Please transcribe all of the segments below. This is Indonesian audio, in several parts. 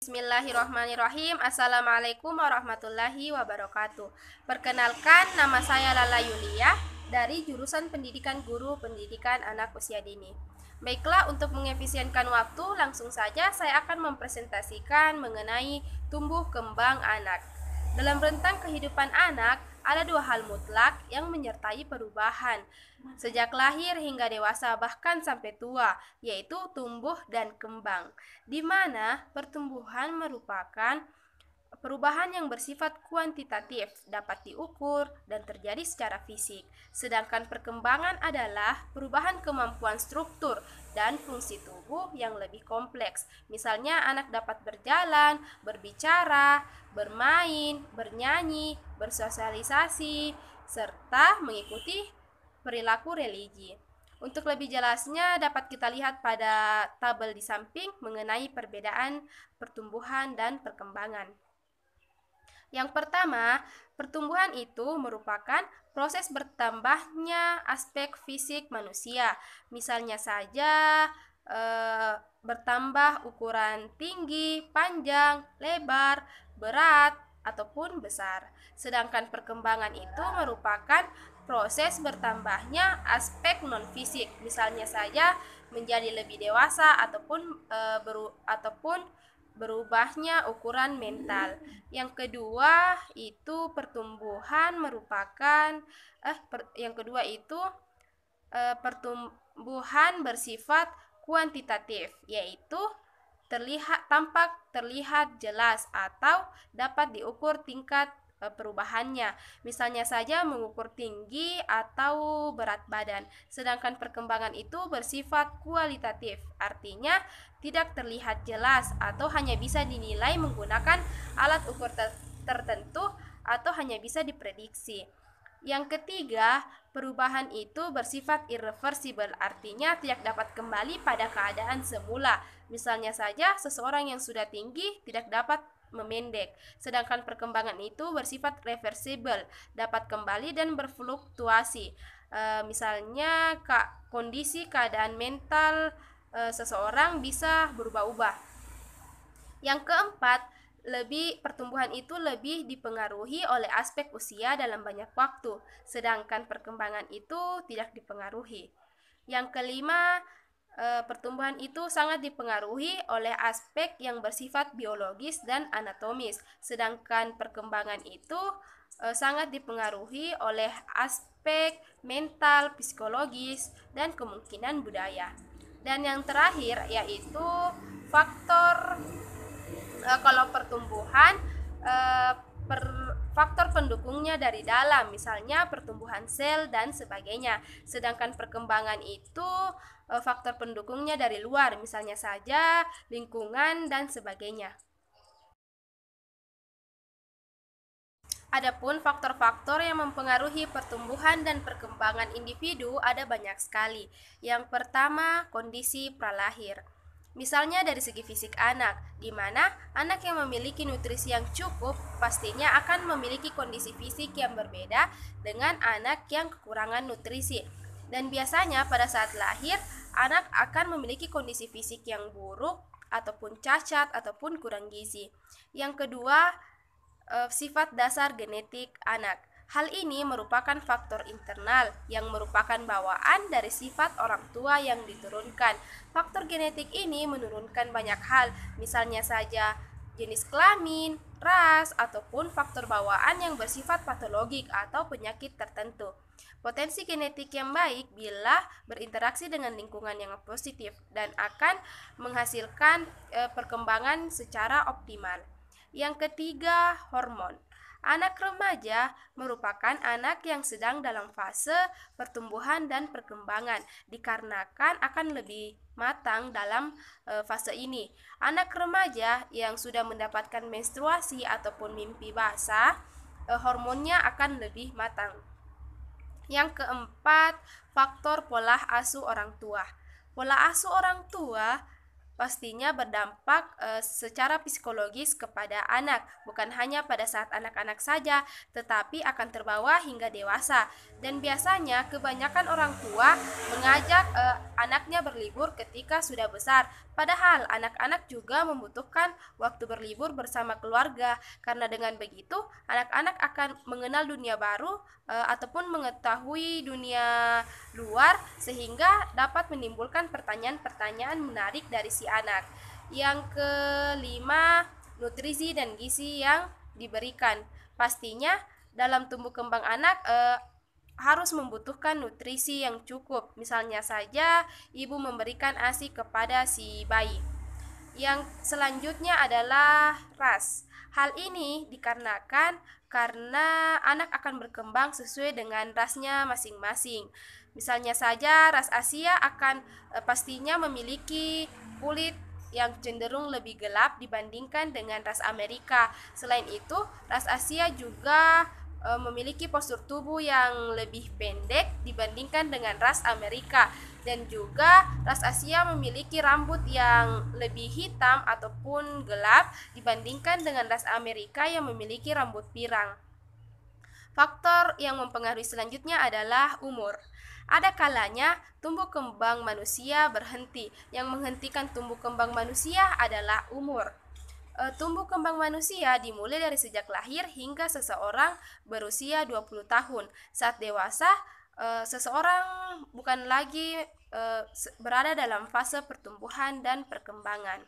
Bismillahirrahmanirrahim. Assalamualaikum warahmatullahi wabarakatuh. Perkenalkan, nama saya Lala Yulia dari jurusan Pendidikan Guru Pendidikan Anak Usia Dini. Baiklah, untuk mengefisienkan waktu, langsung saja saya akan mempresentasikan mengenai tumbuh kembang anak. Dalam rentang kehidupan anak, ada dua hal mutlak yang menyertai perubahan sejak lahir hingga dewasa bahkan sampai tua, yaitu tumbuh dan kembang, di mana pertumbuhan merupakan perubahan yang bersifat kuantitatif, dapat diukur dan terjadi secara fisik. Sedangkan perkembangan adalah perubahan kemampuan struktur dan fungsi tubuh yang lebih kompleks. Misalnya anak dapat berjalan, berbicara, bermain, bernyanyi, bersosialisasi, serta mengikuti perilaku religi. Untuk lebih jelasnya dapat kita lihat pada tabel di samping mengenai perbedaan pertumbuhan dan perkembangan. Yang pertama, pertumbuhan itu merupakan proses bertambahnya aspek fisik manusia. Misalnya saja bertambah ukuran tinggi, panjang, lebar, berat, ataupun besar. Sedangkan perkembangan itu merupakan proses bertambahnya aspek non-fisik. Misalnya saja menjadi lebih dewasa ataupun berubahnya ukuran mental. Yang kedua itu pertumbuhan merupakan pertumbuhan bersifat kuantitatif, yaitu tampak terlihat jelas atau dapat diukur tingkat perubahannya. Misalnya saja mengukur tinggi atau berat badan. Sedangkan perkembangan itu bersifat kualitatif, artinya tidak terlihat jelas atau hanya bisa dinilai menggunakan alat ukur tertentu atau hanya bisa diprediksi. Yang ketiga, perubahan itu bersifat irreversible, artinya tidak dapat kembali pada keadaan semula. Misalnya saja seseorang yang sudah tinggi tidak dapat memendek, sedangkan perkembangan itu bersifat reversible, dapat kembali dan berfluktuasi. Misalnya kondisi keadaan mental seseorang bisa berubah-ubah. Yang keempat, pertumbuhan itu lebih dipengaruhi oleh aspek usia dalam banyak waktu, sedangkan perkembangan itu tidak dipengaruhi. Yang kelima, pertumbuhan itu sangat dipengaruhi oleh aspek yang bersifat biologis dan anatomis, sedangkan perkembangan itu sangat dipengaruhi oleh aspek mental, psikologis, dan kemungkinan budaya. Dan yang terakhir yaitu faktor kalau pertumbuhan faktor pendukungnya dari dalam, misalnya pertumbuhan sel dan sebagainya. Sedangkan perkembangan itu faktor pendukungnya dari luar, misalnya saja lingkungan dan sebagainya. Adapun faktor-faktor yang mempengaruhi pertumbuhan dan perkembangan individu ada banyak sekali. Yang pertama, kondisi pralahir. Misalnya dari segi fisik anak, di mana anak yang memiliki nutrisi yang cukup pastinya akan memiliki kondisi fisik yang berbeda dengan anak yang kekurangan nutrisi. Dan biasanya pada saat lahir, anak akan memiliki kondisi fisik yang buruk ataupun cacat ataupun kurang gizi. Yang kedua, sifat dasar genetik anak. Hal ini merupakan faktor internal yang merupakan bawaan dari sifat orang tua yang diturunkan. Faktor genetik ini menurunkan banyak hal, misalnya saja jenis kelamin, ras, ataupun faktor bawaan yang bersifat patologik atau penyakit tertentu. Potensi genetik yang baik bila berinteraksi dengan lingkungan yang positif dan akan menghasilkan perkembangan secara optimal. Yang ketiga, hormon. Anak remaja merupakan anak yang sedang dalam fase pertumbuhan dan perkembangan, dikarenakan akan lebih matang dalam fase ini. Anak remaja yang sudah mendapatkan menstruasi ataupun mimpi basah, hormonnya akan lebih matang. Yang keempat, faktor pola asuh orang tua. Pola asuh orang tua pastinya berdampak secara psikologis kepada anak, bukan hanya pada saat anak-anak saja, tetapi akan terbawa hingga dewasa. Dan biasanya kebanyakan orang tua mengajak anaknya berlibur ketika sudah besar. Padahal anak-anak juga membutuhkan waktu berlibur bersama keluarga, karena dengan begitu anak-anak akan mengenal dunia baru ataupun mengetahui dunia luar, sehingga dapat menimbulkan pertanyaan-pertanyaan menarik dari si anak. Yang kelima, nutrisi dan gizi yang diberikan. Pastinya dalam tumbuh kembang anak harus membutuhkan nutrisi yang cukup. Misalnya saja ibu memberikan ASI kepada si bayi. Yang selanjutnya adalah ras. Hal ini dikarenakan karena anak akan berkembang sesuai dengan rasnya masing-masing. Misalnya saja ras Asia akan pastinya memiliki kulit yang cenderung lebih gelap dibandingkan dengan ras Amerika. Selain itu, ras Asia juga memiliki postur tubuh yang lebih pendek dibandingkan dengan ras Amerika, dan juga ras Asia memiliki rambut yang lebih hitam ataupun gelap dibandingkan dengan ras Amerika yang memiliki rambut pirang. Faktor yang mempengaruhi selanjutnya adalah umur. Ada kalanya tumbuh kembang manusia berhenti. Yang menghentikan tumbuh kembang manusia adalah umur. Tumbuh kembang manusia dimulai dari sejak lahir hingga seseorang berusia 20 tahun. Saat dewasa, seseorang bukan lagi berada dalam fase pertumbuhan dan perkembangan.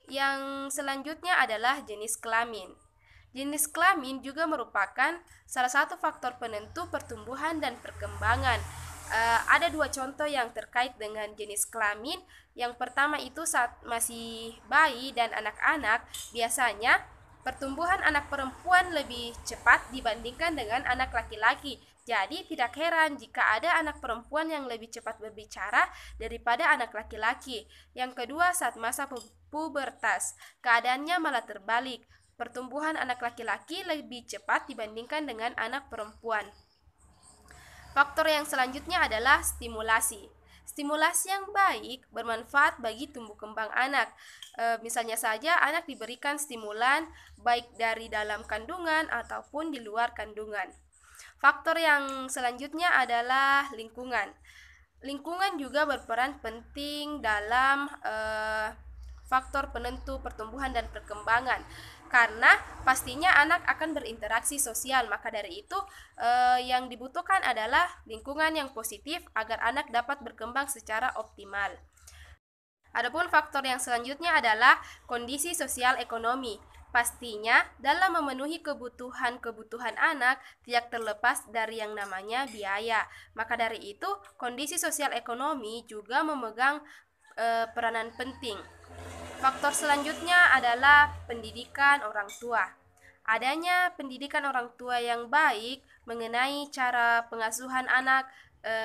Yang selanjutnya adalah jenis kelamin. Jenis kelamin juga merupakan salah satu faktor penentu pertumbuhan dan perkembangan. Ada dua contoh yang terkait dengan jenis kelamin. Yang pertama itu saat masih bayi dan anak-anak, biasanya pertumbuhan anak perempuan lebih cepat dibandingkan dengan anak laki-laki. Jadi tidak heran jika ada anak perempuan yang lebih cepat berbicara daripada anak laki-laki. Yang kedua, saat masa pubertas, keadaannya malah terbalik. Pertumbuhan anak laki-laki lebih cepat dibandingkan dengan anak perempuan. Faktor yang selanjutnya adalah stimulasi. Stimulasi yang baik bermanfaat bagi tumbuh kembang anak. Misalnya saja anak diberikan stimulan baik dari dalam kandungan ataupun di luar kandungan. Faktor yang selanjutnya adalah lingkungan. Lingkungan juga berperan penting dalam faktor penentu pertumbuhan dan perkembangan, karena pastinya anak akan berinteraksi sosial. Maka dari itu yang dibutuhkan adalah lingkungan yang positif agar anak dapat berkembang secara optimal. Adapun faktor yang selanjutnya adalah kondisi sosial ekonomi. Pastinya dalam memenuhi kebutuhan anak tidak terlepas dari yang namanya biaya. Maka dari itu kondisi sosial ekonomi juga memegang peranan penting. Faktor selanjutnya adalah pendidikan orang tua. Adanya pendidikan orang tua yang baik mengenai cara pengasuhan anak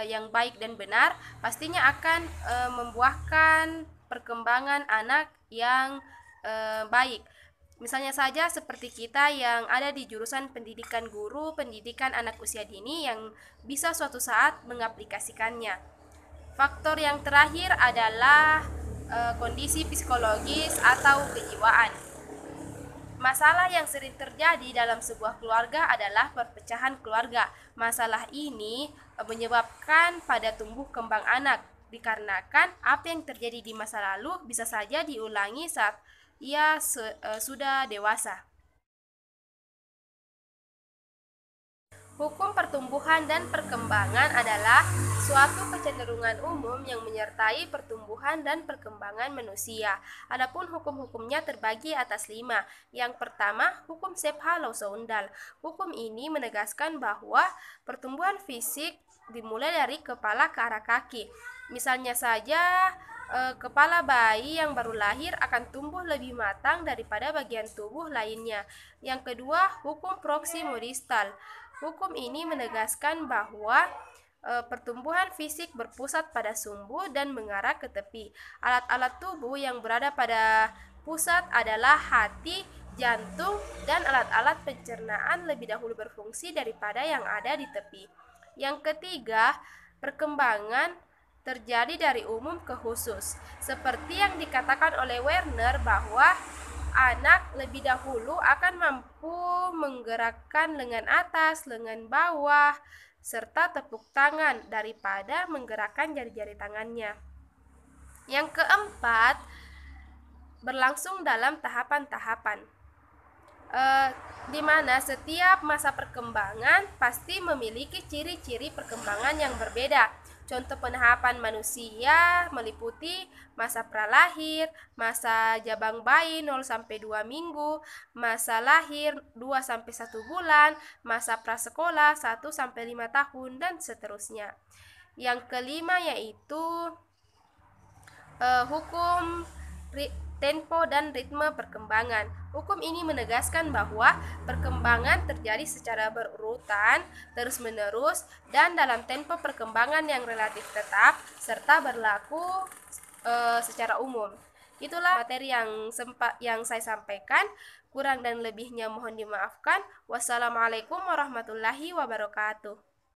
yang baik dan benar pastinya akan membuahkan perkembangan anak yang baik. Misalnya saja seperti kita yang ada di jurusan pendidikan guru, pendidikan anak usia dini yang bisa suatu saat mengaplikasikannya. Faktor yang terakhir adalah kondisi psikologis atau kejiwaan. Masalah yang sering terjadi dalam sebuah keluarga adalah perpecahan keluarga. Masalah ini menyebabkan pada tumbuh kembang anak, dikarenakan apa yang terjadi di masa lalu bisa saja diulangi saat ia sudah dewasa. Hukum pertumbuhan dan perkembangan adalah suatu kecenderungan umum yang menyertai pertumbuhan dan perkembangan manusia. Adapun hukum-hukumnya terbagi atas 5. Yang pertama, hukum Sebha-Lawson-Undal. Hukum ini menegaskan bahwa pertumbuhan fisik dimulai dari kepala ke arah kaki. Misalnya saja, kepala bayi yang baru lahir akan tumbuh lebih matang daripada bagian tubuh lainnya. Yang kedua, hukum Proximo-Distal. Hukum ini menegaskan bahwa pertumbuhan fisik berpusat pada sumbu dan mengarah ke tepi. Alat-alat tubuh yang berada pada pusat adalah hati, jantung, dan alat-alat pencernaan lebih dahulu berfungsi daripada yang ada di tepi. Yang ketiga, perkembangan terjadi dari umum ke khusus. Seperti yang dikatakan oleh Werner bahwa anak lebih dahulu akan mampu menggerakkan lengan atas, lengan bawah, serta tepuk tangan daripada menggerakkan jari-jari tangannya. Yang keempat, berlangsung dalam tahapan-tahapan, di mana setiap masa perkembangan pasti memiliki ciri-ciri perkembangan yang berbeda. Contoh penahapan manusia meliputi masa pralahir, masa jabang bayi 0-2 minggu, masa lahir 2-1 bulan, masa prasekolah 1-5 tahun, dan seterusnya. Yang kelima yaitu hukum tempo dan ritme perkembangan. Hukum ini menegaskan bahwa perkembangan terjadi secara berurutan, terus-menerus, dan dalam tempo perkembangan yang relatif tetap, serta berlaku secara umum. Itulah materi yang saya sampaikan. Kurang dan lebihnya mohon dimaafkan. Wassalamualaikum warahmatullahi wabarakatuh.